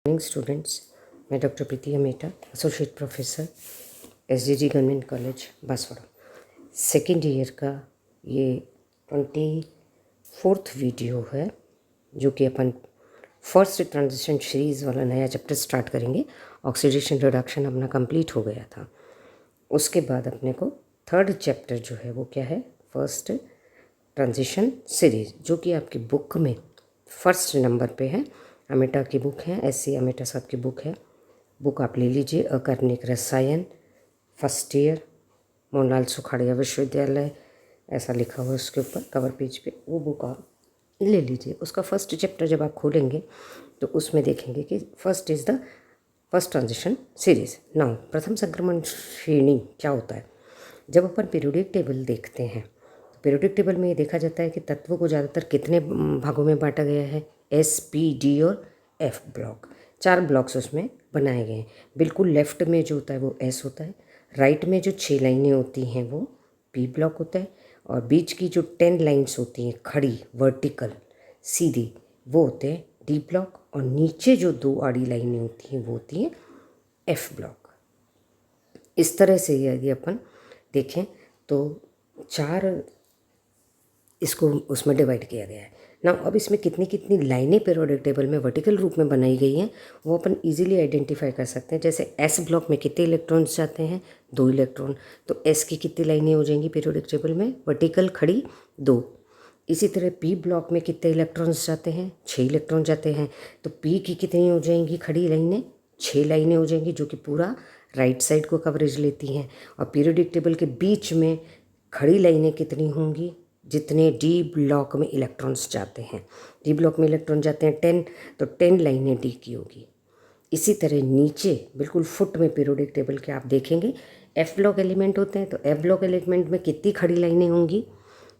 Morning students, मैं doctor Preeti Ameta, associate professor SGG government college Banswara. Second year का ये 24th video है जो कि अपन फर्स्ट ट्रांजिशन सीरीज़ वाला नया चैप्टर स्टार्ट करेंगे। ऑक्सीडेशन रिडक्शन अपना कंप्लीट हो गया था। उसके बाद अपने को थर्ड चैप्टर जो है वो क्या है, फर्स्ट ट्रांजिशन सीरीज़, जो कि आपकी बुक में फर्स्ट नंबर पे है। अमेटा की बुक है, एससी अमेटा साहब की बुक है। बुक आप ले लीजिए। अकार्बनिक रसायन, फर्स्ट ईयर, मोहनलाल सुखाड़िया विश्वविद्यालय, ऐसा लिखा हुआ है उसके ऊपर कवर पेज पे। वो बुक आप ले लीजिए। उसका फर्स्ट चैप्टर जब आप खोलेंगे तो उसमें देखेंगे कि first is the first transition series. Now प्रथम संक्रमण श्रेणी क्या होता है? जब अपन पीरियोडिक टेबल देखते हैं तो पीरियोडिक टेबल में ये देखा जाता है कि तत्वों को ज़्यादातर कितने भागों में बांटा गया है, एस, पी, डी और एफ ब्लॉक। 4 ब्लॉक्स उसमें बनाए गए हैं। बिल्कुल लेफ्ट में जो होता है वो एस होता है, राइट में जो 6 लाइनें होती हैं वो पी ब्लॉक होता है, और बीच की जो 10 लाइन्स होती हैं खड़ी वर्टिकल सीधी वो होते हैं डी ब्लॉक, और नीचे जो 2 आड़ी लाइनें होती हैं वो होती हैं एफ ब्लॉक। इस तरह से यदि अपन देखें तो 4 इसको उसमें डिवाइड किया गया है ना। अब इसमें कितनी कितनी लाइनें पीरियोडिक टेबल में वर्टिकल रूप में बनाई गई हैं वो अपन इजीली आइडेंटिफाई कर सकते हैं। जैसे एस ब्लॉक में कितने इलेक्ट्रॉन्स जाते हैं, 2 इलेक्ट्रॉन, तो एस की कितनी लाइनें हो जाएंगी पीरियोडिक टेबल में वर्टिकल खड़ी 2। इसी तरह पी ब्लॉक में कितने इलेक्ट्रॉन्स जाते हैं, 6 इलेक्ट्रॉन जाते हैं, तो पी की कितनी हो जाएंगी खड़ी लाइनें, 6 लाइनें हो जाएंगी, जो कि पूरा राइट साइड को कवरेज लेती हैं। और पीरियोडिक टेबल के बीच में खड़ी लाइनें कितनी होंगी, जितने डी ब्लॉक में इलेक्ट्रॉन्स जाते हैं। डी ब्लॉक में इलेक्ट्रॉन जाते हैं 10, तो 10 लाइनें डी की होगी। इसी तरह नीचे बिल्कुल फुट में पीरियोडिक टेबल के आप देखेंगे एफ ब्लॉक एलिमेंट होते हैं, तो एफ ब्लॉक एलिमेंट में कितनी खड़ी लाइनें होंगी,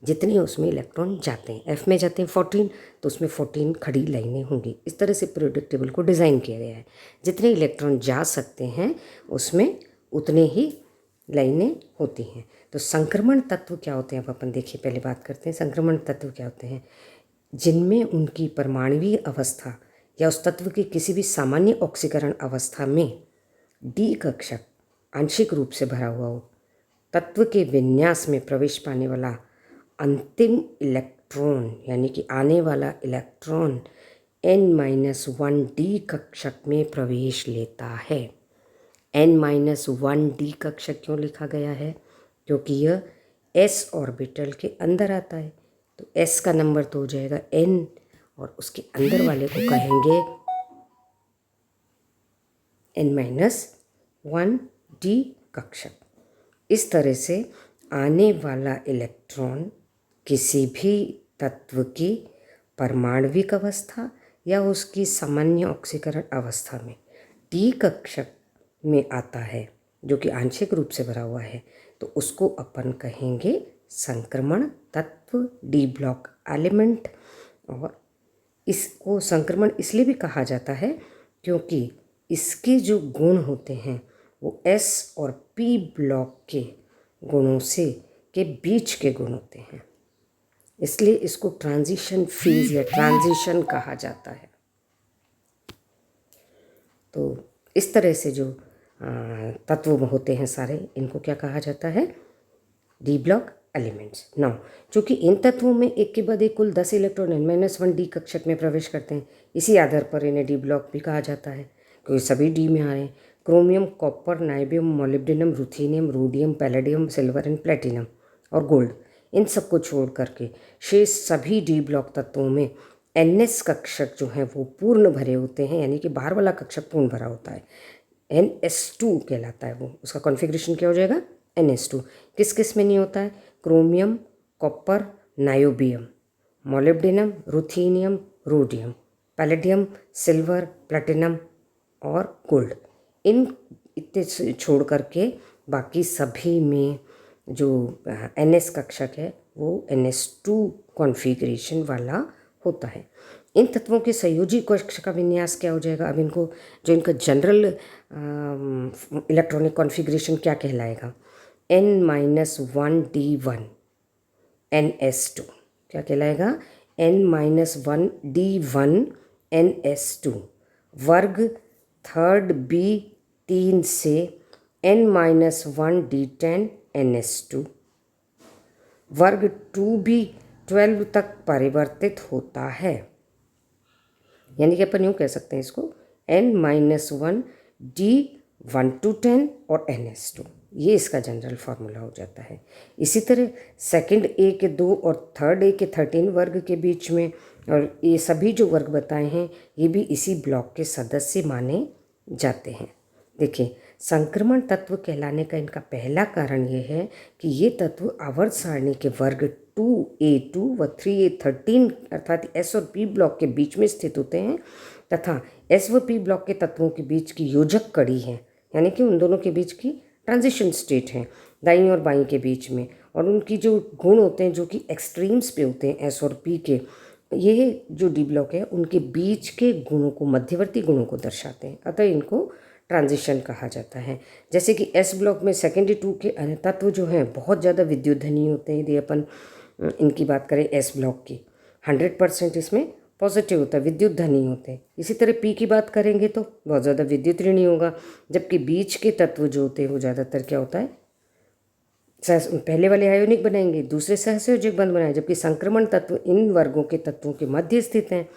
जितने उसमें इलेक्ट्रॉन जाते हैं। एफ में जाते हैं 14, तो उसमें 14 खड़ी लाइनें होंगी। इस तरह से पीरियोडिक टेबल को डिज़ाइन किया गया है। जितने इलेक्ट्रॉन जा सकते हैं उसमें उतने ही लाइनें होती हैं। तो संक्रमण तत्व क्या होते हैं, अब अपन देखिए पहले बात करते हैं संक्रमण तत्व क्या होते हैं। जिनमें उनकी परमाणुवीय अवस्था या उस तत्व की किसी भी सामान्य ऑक्सीकरण अवस्था में डी कक्षक आंशिक रूप से भरा हुआ हो, तत्व के विन्यास में प्रवेश पाने वाला अंतिम इलेक्ट्रॉन यानी कि आने वाला इलेक्ट्रॉन n-1 डी कक्षक में प्रवेश लेता है। n-1 डी कक्षक क्यों लिखा गया है? क्योंकि यह s ऑर्बिटल के अंदर आता है, तो s का नंबर तो हो जाएगा n, और उसके अंदर वाले को कहेंगे n-1 डी कक्षक। इस तरह से आने वाला इलेक्ट्रॉन किसी भी तत्व की परमाणविक अवस्था या उसकी सामान्य ऑक्सीकरण अवस्था में डी कक्षक में आता है, जो कि आंशिक रूप से भरा हुआ है, तो उसको अपन कहेंगे संक्रमण तत्व, डी ब्लॉक एलिमेंट। और इसको संक्रमण इसलिए भी कहा जाता है क्योंकि इसके जो गुण होते हैं वो एस और पी ब्लॉक के गुणों से के बीच के गुण होते हैं, इसलिए इसको ट्रांजिशन फेज या ट्रांजिशन कहा जाता है। तो इस तरह से जो तत्व होते हैं सारे, इनको क्या कहा जाता है? D block elements. नाउ चूँकि इन तत्वों में एक के बाद एक कुल 10 इलेक्ट्रॉन n-1 डी कक्षक में प्रवेश करते हैं, इसी आधार पर इन्हें डी ब्लॉक भी कहा जाता है, क्योंकि सभी डी में आ रहे हैं। Chromium, copper, niobium, molybdenum, ruthenium, rhodium, palladium, silver and platinum और गोल्ड, इन सबको छोड़ करके शेष सभी डी ब्लॉक तत्वों में ns कक्षक जो हैं वो पूर्ण भरे होते हैं, यानी कि बाहर वाला कक्षक पूर्ण भरा होता है। ns2 कहलाता है वो, उसका कॉन्फ़िगरेशन क्या हो जाएगा? ns2। किस किस में नहीं होता है? Chromium, copper, niobium, molybdenum, ruthenium, rhodium, palladium, silver, platinum और गोल्ड, इन इतने छोड़ करके बाकी सभी में जो ns कक्षक है वो ns2 कॉन्फ़िगरेशन वाला होता है। इन तत्वों के संयोजी कक्ष का विन्यास क्या हो जाएगा? अब इनको जो इनका जनरल इलेक्ट्रॉनिक कॉन्फ़िगरेशन क्या कहलाएगा? n-1 d1 ns2 क्या कहलाएगा? n-1 d1 ns2। वर्ग थर्ड B3 से N-1 D10 वर्ग 2B12 तक परिवर्तित होता है। यानी कि अपन यूँ कह सकते हैं इसको N-1 D1 to 10 और NS2, ये इसका जनरल फार्मूला हो जाता है। इसी तरह सेकंड A के 2 और थर्ड A के 13 वर्ग के बीच में, और ये सभी जो वर्ग बताए हैं ये भी इसी ब्लॉक के सदस्य माने जाते हैं। देखिए, संक्रमण तत्व कहलाने का इनका पहला कारण ये है कि ये तत्व आवर्त सारणी के वर्ग 2A2 व 3A13 अर्थात S और P ब्लॉक के बीच में स्थित होते हैं तथा S व P ब्लॉक के तत्वों के बीच की योजक कड़ी है, यानी कि उन दोनों के बीच की ट्रांजिशन स्टेट है दाईं और बाईं के बीच में, और उनकी जो गुण होते हैं जो कि एक्सट्रीम्स पे होते हैं S और P के, ये जो डी ब्लॉक है उनके बीच के गुणों को, मध्यवर्ती गुणों को दर्शाते हैं, अतः इनको ट्रांजिशन कहा जाता है। जैसे कि एस ब्लॉक में सेकेंडरी 2 के अन्य तत्व जो हैं बहुत ज़्यादा विद्युत धनी होते हैं। यदि अपन इनकी बात करें एस ब्लॉक की, 100% इसमें पॉजिटिव होता है, विद्युत धनी होते हैं। इसी तरह पी की बात करेंगे तो बहुत ज़्यादा विद्युत ऋणी होगा, जबकि बीच के तत्व जो होते हैं वो ज़्यादातर क्या होता है, पहले वाले आयोनिक बनाएंगे, दूसरे सहसंयोजक बंध बनाए, जबकि संक्रमण तत्व इन वर्गों के तत्वों के मध्य स्थित हैं।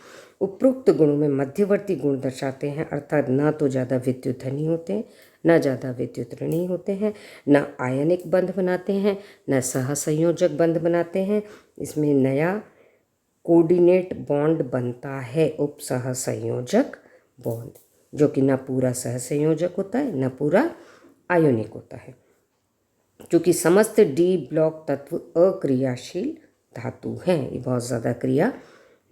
उपरोक्त गुणों में मध्यवर्ती गुण दर्शाते हैं, अर्थात ना तो ज़्यादा विद्युत धनी होते हैं, न ज़्यादा विद्युत ऋणी होते हैं, न आयनिक बंध बनाते हैं, न सहसंयोजक बंध बनाते हैं। इसमें नया कोऑर्डिनेट बॉन्ड बनता है, उपसहसंयोजक बॉन्ड, जो कि न पूरा सहसंयोजक होता है न पूरा आयोनिक होता है। क्योंकि समस्त डी ब्लॉक तत्व अक्रियाशील धातु हैं, ये बहुत ज़्यादा क्रिया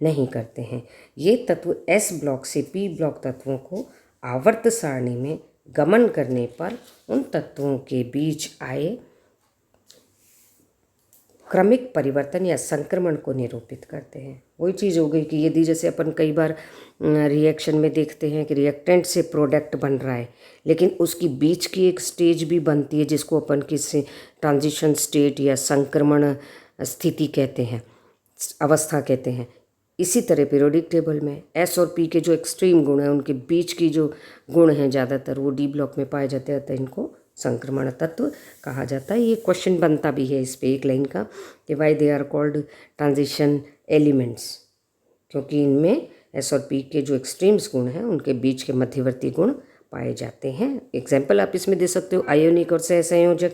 नहीं करते हैं। ये तत्व एस ब्लॉक से पी ब्लॉक तत्वों को आवर्त सारणी में गमन करने पर उन तत्वों के बीच आए क्रमिक परिवर्तन या संक्रमण को निरूपित करते हैं। वही चीज़ हो गई कि यदि जैसे अपन कई बार रिएक्शन में देखते हैं कि रिएक्टेंट से प्रोडक्ट बन रहा है, लेकिन उसकी बीच की एक स्टेज भी बनती है जिसको अपन किसी ट्रांजिशन स्टेट या संक्रमण स्थिति कहते हैं, अवस्था कहते हैं। इसी तरह पीरियोडिक टेबल में एस और पी के जो एक्सट्रीम गुण हैं उनके बीच की जो गुण हैं ज़्यादातर वो डी ब्लॉक में पाए जाते हैं, तो इनको संक्रमण तत्व कहा जाता है। ये क्वेश्चन बनता भी है इस पे एक लाइन का कि why they are called transition elements, क्योंकि इनमें एस और पी के जो एक्सट्रीम्स गुण हैं उनके बीच के मध्यवर्ती गुण पाए जाते हैं। एग्जाम्पल आप इसमें दे सकते हो, आयोनिक और सहसंयोजक,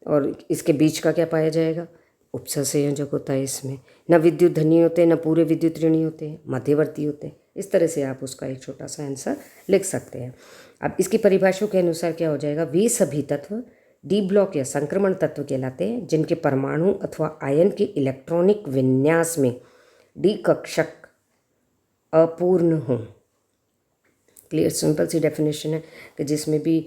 और इसके बीच का क्या पाया जाएगा, उपसहसंयोजक होता है। इसमें न विद्युत धनी होते न पूरे विद्युत ऋणी होते हैं, मध्यवर्ती होते हैं। इस तरह से आप उसका एक छोटा सा आंसर लिख सकते हैं। अब इसकी परिभाषा के अनुसार क्या हो जाएगा, वे सभी तत्व डी ब्लॉक या संक्रमण तत्व कहलाते हैं जिनके परमाणु अथवा आयन के इलेक्ट्रॉनिक विन्यास में डी कक्षक अपूर्ण हों। क्लियर, सिंपल सी डेफिनेशन है कि जिसमें भी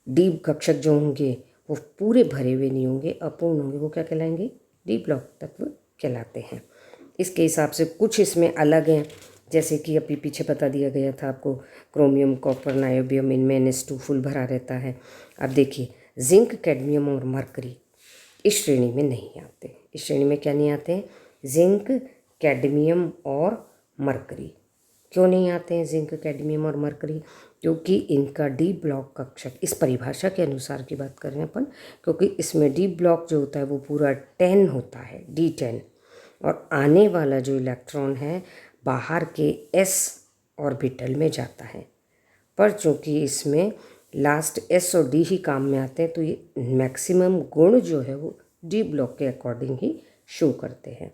डी कक्षक जो होंगे वो पूरे भरे हुए नहीं होंगे, अपूर्ण होंगे, वो क्या कहलाएंगे, डी ब्लॉक तत्व कहलाते हैं। इसके हिसाब से कुछ इसमें अलग हैं, जैसे कि अभी पीछे बता दिया गया था आपको, क्रोमियम, कॉपर, नायोबियम, इनमें NH2 फुल भरा रहता है। अब देखिए, जिंक, कैडमियम और मरकरी इस श्रेणी में नहीं आते। इस श्रेणी में क्या नहीं आते हैं, जिंक, कैडमियम और मरकरी। क्यों नहीं आते हैं जिंक, कैडमियम और मरकरी, क्योंकि इनका डी ब्लॉक कक्षक, इस परिभाषा के अनुसार की बात कर रहे हैं अपन, क्योंकि इसमें डी ब्लॉक जो होता है वो पूरा 10 होता है, D10, और आने वाला जो इलेक्ट्रॉन है बाहर के S ऑर्बिटल में जाता है। पर चूँकि इसमें लास्ट S और D ही काम में आते हैं, तो ये मैक्सिमम गुण जो है वो डी ब्लॉक के अकॉर्डिंग ही शो करते हैं।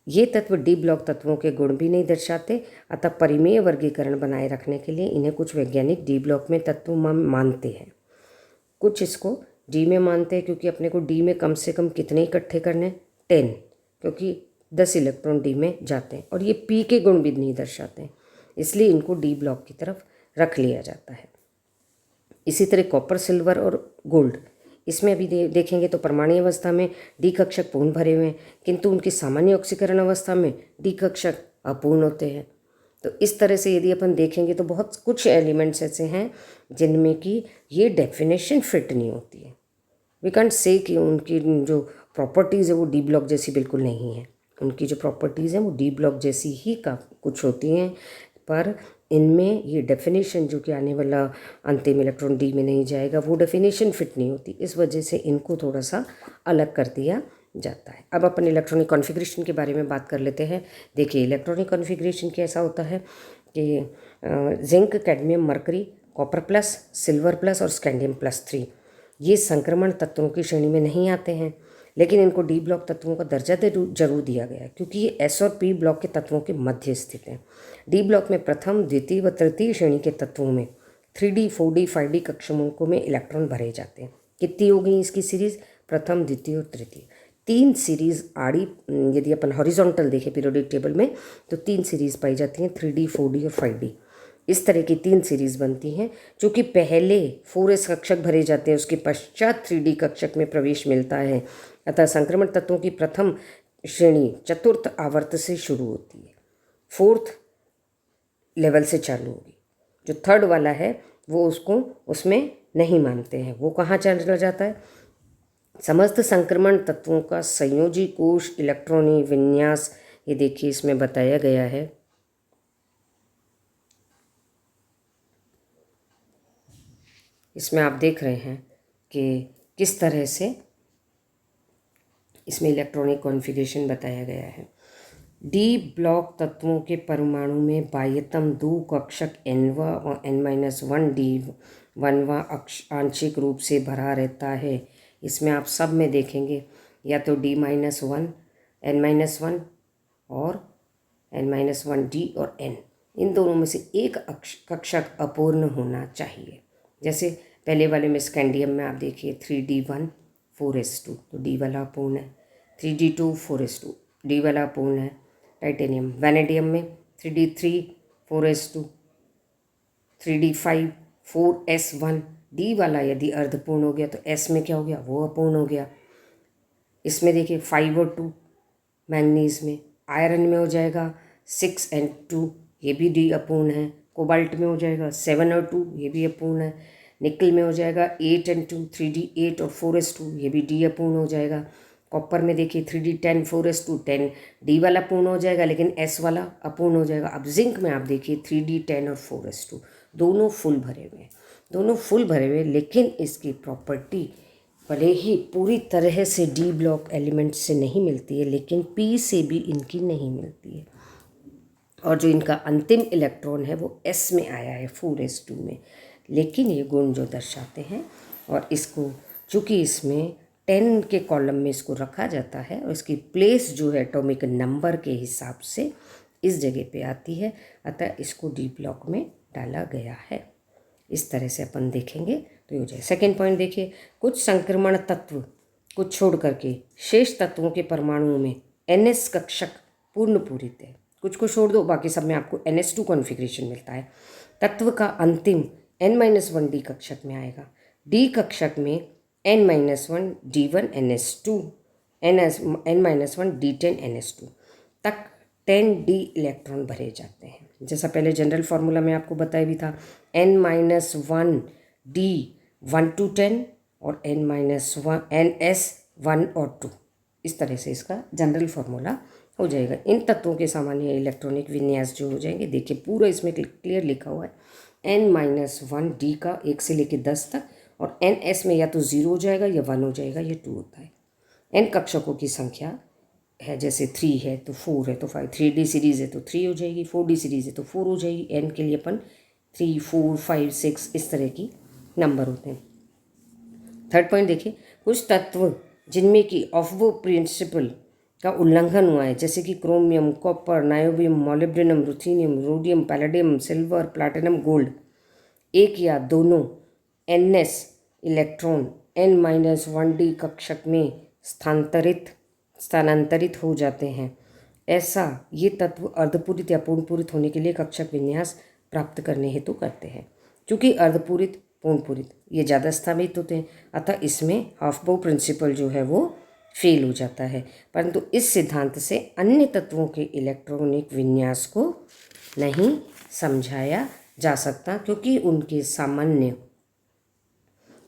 ये तत्व डी ब्लॉक तत्वों के गुण भी नहीं दर्शाते, अतः परिमेय वर्गीकरण बनाए रखने के लिए इन्हें कुछ वैज्ञानिक डी ब्लॉक में तत्व मानते हैं। कुछ इसको डी में मानते हैं क्योंकि अपने को डी में कम से कम कितने इकट्ठे करने, 10, क्योंकि 10 इलेक्ट्रॉन डी में जाते हैं, और ये पी के गुण भी नहीं दर्शाते हैं, इसलिए इनको डी ब्लॉक की तरफ रख लिया जाता है। इसी तरह कॉपर, सिल्वर और गोल्ड, इसमें अभी देखेंगे तो परमाणु अवस्था में डी कक्षक पूर्ण भरे हुए हैं, किंतु उनकी सामान्य ऑक्सीकरण अवस्था में डी कक्षक अपूर्ण होते हैं। तो इस तरह से यदि अपन देखेंगे तो बहुत कुछ एलिमेंट्स ऐसे हैं जिनमें कि ये डेफिनेशन फिट नहीं होती है। वी कांट से कि उनकी जो प्रॉपर्टीज़ है वो डी ब्लॉक जैसी बिल्कुल नहीं है। उनकी जो प्रॉपर्टीज़ हैं वो डी ब्लॉक जैसी ही का कुछ होती हैं, पर इनमें ये डेफिनेशन जो कि आने वाला अंतिम इलेक्ट्रॉन डी में नहीं जाएगा, वो डेफिनेशन फिट नहीं होती। इस वजह से इनको थोड़ा सा अलग कर दिया जाता है। अब अपन इलेक्ट्रॉनिक कॉन्फ़िगरेशन के बारे में बात कर लेते हैं। देखिए इलेक्ट्रॉनिक कॉन्फ़िगरेशन कैसा होता है कि zinc, cadmium, mercury, copper plus, silver plus और स्कैंडियम प्लस 3 ये संक्रमण तत्वों की श्रेणी में नहीं आते हैं, लेकिन इनको डी ब्लॉक तत्वों का दर्जा जरूर दिया गया है क्योंकि ये एस और पी ब्लॉक के तत्वों के मध्य स्थित हैं। डी ब्लॉक में प्रथम, द्वितीय व तृतीय श्रेणी के तत्वों में 3D, 4D, 5D कक्षाओं में इलेक्ट्रॉन भरे जाते हैं। कितनी हो गई इसकी सीरीज? प्रथम, द्वितीय और तृतीय, 3 सीरीज आड़ी। यदि अपन हॉरिजॉन्टल देखें पीरियोडिक टेबल में तो 3 सीरीज पाई जाती हैं, 3D, 4D और 5D। इस तरह की 3 सीरीज बनती हैं। चूँकि पहले 4s कक्षक भरे जाते हैं, उसके पश्चात 3D कक्षक में प्रवेश मिलता है, अतः संक्रमण तत्वों की प्रथम श्रेणी चतुर्थ आवर्त से शुरू होती है, 4th लेवल से चालू होगी। जो 3rd वाला है वो उसमें नहीं मानते हैं। वो कहाँ चला जाता है? समस्त संक्रमण तत्वों का संयोजी कोश इलेक्ट्रॉनिक विन्यास, ये देखिए इसमें बताया गया है। इसमें आप देख रहे हैं कि किस तरह से इसमें इलेक्ट्रॉनिक कॉन्फ़िगरेशन बताया गया है। डी ब्लॉक तत्वों के परमाणु में बाह्यतम 2 कक्षक N और N-1 D1वां आंशिक रूप से भरा रहता है। इसमें आप सब में देखेंगे या तो D-1, N-1 और N-1 D और N, इन दोनों में से एक कक्षक अपूर्ण होना चाहिए। जैसे पहले वाले में स्कैंडियम में आप देखिए 3D1 4s2 तो D वाला अपूर्ण है, 3D2 4s2 D वाला अपूर्ण है। टाइटेनियम, वैनेडियम में 3D3 4s2 3D5 4s1 D वाला यदि अर्धपूर्ण हो गया तो S में क्या हो गया? वो अपूर्ण हो गया। इसमें देखिए 5 और 2 मैंगनीज में, आयरन में हो जाएगा 6 और 2, ये भी D अपूर्ण है। कोबाल्ट में हो जाएगा 7 और 2, ये भी अपूर्ण है। निकल में हो जाएगा 8 और 2 3D8 और 4s2, ये भी D अपूर्ण हो जाएगा। कॉपर में देखिए 3D10 4s2 10 D वाला पूर्ण हो जाएगा लेकिन S वाला अपूर्ण हो जाएगा। अब जिंक में आप देखिए 3D10 और 4s2 दोनों फुल भरे हुए, लेकिन इसकी प्रॉपर्टी भले ही पूरी तरह से डी ब्लॉक एलिमेंट से नहीं मिलती है, लेकिन पी से भी इनकी नहीं मिलती है। और जो इनका अंतिम इलेक्ट्रॉन है वो S में आया है 4s2 में, लेकिन ये गुण जो दर्शाते हैं, और इसको चूँकि इसमें 10 के कॉलम में इसको रखा जाता है और इसकी प्लेस जो है एटॉमिक नंबर के हिसाब से इस जगह पे आती है, अतः इसको डी ब्लॉक में डाला गया है। इस तरह से अपन देखेंगे तो ये हो जाए। सेकेंड पॉइंट देखिए, कुछ संक्रमण तत्व को छोड़ करके शेष तत्वों के परमाणुओं में NS कक्षक पूर्ण पूरित है। कुछ को छोड़ दो, बाकी सब में आपको NS2 कॉन्फ़िगरेशन मिलता है। तत्व का अंतिम N-1 D कक्षक में आएगा। D कक्षक में N-1 D1 NS2 N-1 D10 NS2 तक 10D इलेक्ट्रॉन भरे जाते हैं। जैसा पहले जनरल फार्मूला में आपको बताया भी था, N-1 D 1 to 10 और N-1 NS1 और 2, इस तरह से इसका जनरल फार्मूला हो जाएगा। इन तत्वों के सामान्य इलेक्ट्रॉनिक विन्यास जो हो जाएंगे, देखिए पूरा इसमें क्लियर लिखा हुआ है। N-1 D का 1 से लेकर 10 तक, और NS में या तो 0 हो जाएगा या 1 हो जाएगा, ये 2 होता है। N कक्षकों की संख्या है, जैसे 3 है तो 4 है तो 5, 3D सीरीज़ है तो 3 हो जाएगी, 4D सीरीज़ है तो 4 हो जाएगी। N के लिए अपन 3, 4, 5, 6 इस तरह की नंबर होते हैं। थर्ड पॉइंट देखिए, कुछ तत्व जिनमें कि ऑफबो प्रिंसिपल का उल्लंघन हुआ है, जैसे कि chromium, copper, niobium, molybdenum, ruthenium, rhodium, palladium, silver, platinum, gold, एक या दोनों NS इलेक्ट्रॉन N-1 D कक्षक में स्थानांतरित हो जाते हैं। ऐसा ये तत्व अर्धपूरित या पूर्णपूरित होने के लिए कक्षक विन्यास प्राप्त करने हेतु करते हैं। क्योंकि अर्धपूरित पूर्णपूरित ये ज़्यादा स्थापित होते हैं, अतः इसमें ऑफबो प्रिंसिपल जो है वो फेल हो जाता है। परंतु इस सिद्धांत से अन्य तत्वों के इलेक्ट्रॉनिक विन्यास को नहीं समझाया जा सकता, क्योंकि उनके सामान्य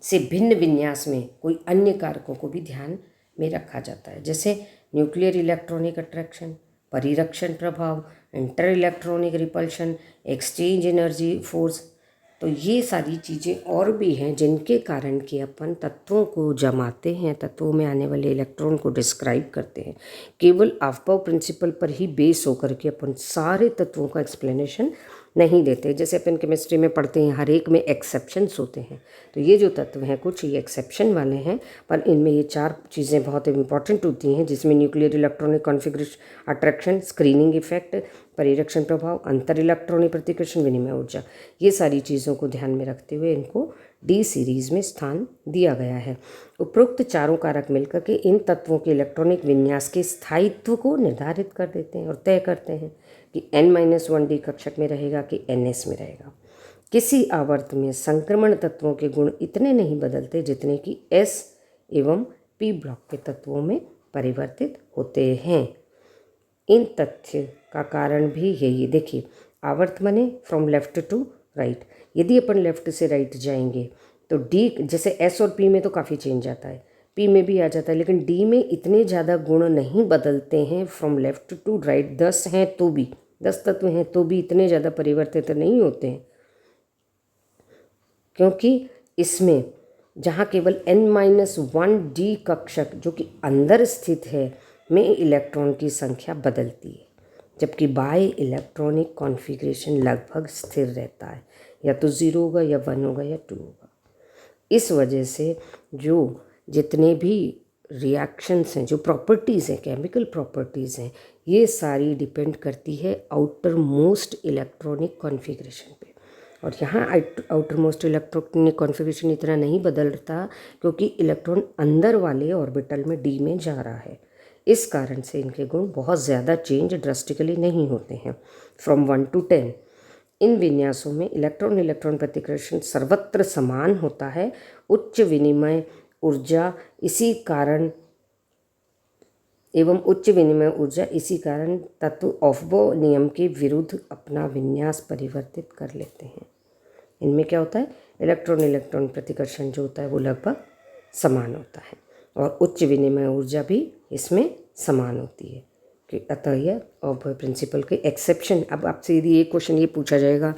से भिन्न विन्यास में कोई अन्य कारकों को भी ध्यान में रखा जाता है। जैसे न्यूक्लियर इलेक्ट्रॉनिक अट्रैक्शन, परिरक्षण प्रभाव, inter electronic repulsion, exchange energy force. तो ये सारी चीज़ें और भी हैं जिनके कारण कि अपन तत्वों को जमाते हैं, तत्वों में आने वाले इलेक्ट्रॉन को डिस्क्राइब करते हैं। केवल अफबाउ प्रिंसिपल पर ही बेस होकर के अपन सारे तत्वों का एक्सप्लेनेशन नहीं देते। जैसे अपन केमिस्ट्री में पढ़ते हैं हर एक में एक्सेप्शंस होते हैं, तो ये जो तत्व हैं कुछ ये एक्सेप्शन वाले हैं, पर इनमें ये 4 चीज़ें बहुत इंपॉर्टेंट होती हैं, जिसमें nuclear electronic configuration attraction, screening effect, परिरक्षण प्रभाव, अंतर इलेक्ट्रॉनिक प्रतिकर्षण, विनिमय ऊर्जा। ये सारी चीज़ों को ध्यान में रखते हुए इनको डी सीरीज़ में स्थान दिया गया है। उपरोक्त चारों कारक मिलकर के इन तत्वों के इलेक्ट्रॉनिक विन्यास के स्थायित्व को निर्धारित कर देते हैं और तय करते हैं कि n-1 डी कक्षक में रहेगा कि ns में रहेगा। किसी आवर्त में संक्रमण तत्वों के गुण इतने नहीं बदलते जितने कि s एवं p ब्लॉक के तत्वों में परिवर्तित होते हैं। इन तथ्य का कारण भी यही, देखिए आवर्त माने फ्रॉम लेफ्ट टू राइट। यदि अपन लेफ्ट से राइट जाएंगे तो डी, जैसे एस और पी में तो काफ़ी चेंज आता है, पी में भी आ जाता है, लेकिन डी में इतने ज़्यादा गुण नहीं बदलते हैं फ्रॉम लेफ्ट टू राइट। 10 हैं तो भी, 10 तत्व हैं तो भी इतने ज़्यादा परिवर्तित नहीं होते हैं, क्योंकि इसमें जहाँ केवल n-1 डी कक्षक जो कि अंदर स्थित है में इलेक्ट्रॉन की संख्या बदलती है, जबकि बाय इलेक्ट्रॉनिक कॉन्फ़िगरेशन लगभग स्थिर रहता है, या तो 0 होगा या 1 होगा या 2 होगा। इस वजह से जो जितने भी रिएक्शंस हैं, जो प्रॉपर्टीज़ हैं, केमिकल प्रॉपर्टीज़ हैं, ये सारी डिपेंड करती है आउटर मोस्ट इलेक्ट्रॉनिक कॉन्फ़िगरेशन पे। और यहाँ आउटर मोस्ट इलेक्ट्रॉनिक कॉन्फ़िगरेशन इतना नहीं बदलता क्योंकि इलेक्ट्रॉन अंदर वाले ऑर्बिटल में डी में जा रहा है। इस कारण से इनके गुण बहुत ज़्यादा चेंज ड्रास्टिकली नहीं होते हैं फ्रॉम 1 to 10। इन विन्यासों में इलेक्ट्रॉन इलेक्ट्रॉन प्रतिकर्षण सर्वत्र समान होता है। उच्च विनिमय ऊर्जा इसी कारण तत्व ऑफबो नियम के विरुद्ध अपना विन्यास परिवर्तित कर लेते हैं। इनमें क्या होता है, इलेक्ट्रॉन इलेक्ट्रॉन प्रतिकर्षण जो होता है वो लगभग समान होता है और उच्च विनिमय ऊर्जा भी इसमें समान होती है। कि अतः यह ऑफबो प्रिंसिपल के एक्सेप्शन। अब आपसे यदि एक क्वेश्चन ये पूछा जाएगा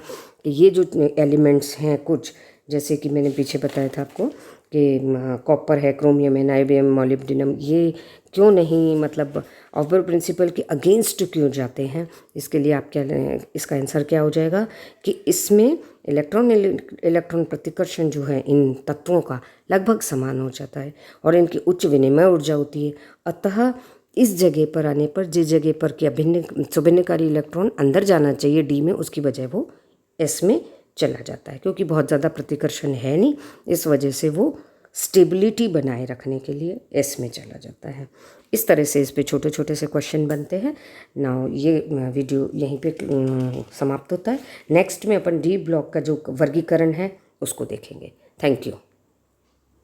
कि ये जो एलिमेंट्स हैं कुछ, जैसे कि मैंने पीछे बताया था आपको कि कॉपर है, क्रोमियम है, नाइबियम, मॉलिब्डेनम, ये क्यों नहीं, मतलब ऑफबो प्रिंसिपल के अगेंस्ट क्यों जाते हैं, इसके लिए आप क्या, इसका आंसर क्या हो जाएगा कि इसमें इलेक्ट्रॉन प्रतिकर्षण जो है इन तत्वों का लगभग समान हो जाता है और इनकी उच्च विनिमय ऊर्जा होती है। अतः इस जगह पर आने पर, जिस जगह पर कि सुभिन्नकारी इलेक्ट्रॉन अंदर जाना चाहिए डी में, उसकी बजाय वो एस में चला जाता है, क्योंकि बहुत ज़्यादा प्रतिकर्षण है नहीं, इस वजह से वो स्टेबिलिटी बनाए रखने के लिए एस में चला जाता है। इस तरह से इस पे छोटे छोटे से क्वेश्चन बनते हैं। नाउ ये वीडियो यहीं पे समाप्त होता है। नेक्स्ट में अपन डी ब्लॉक का जो वर्गीकरण है उसको देखेंगे। Thank you.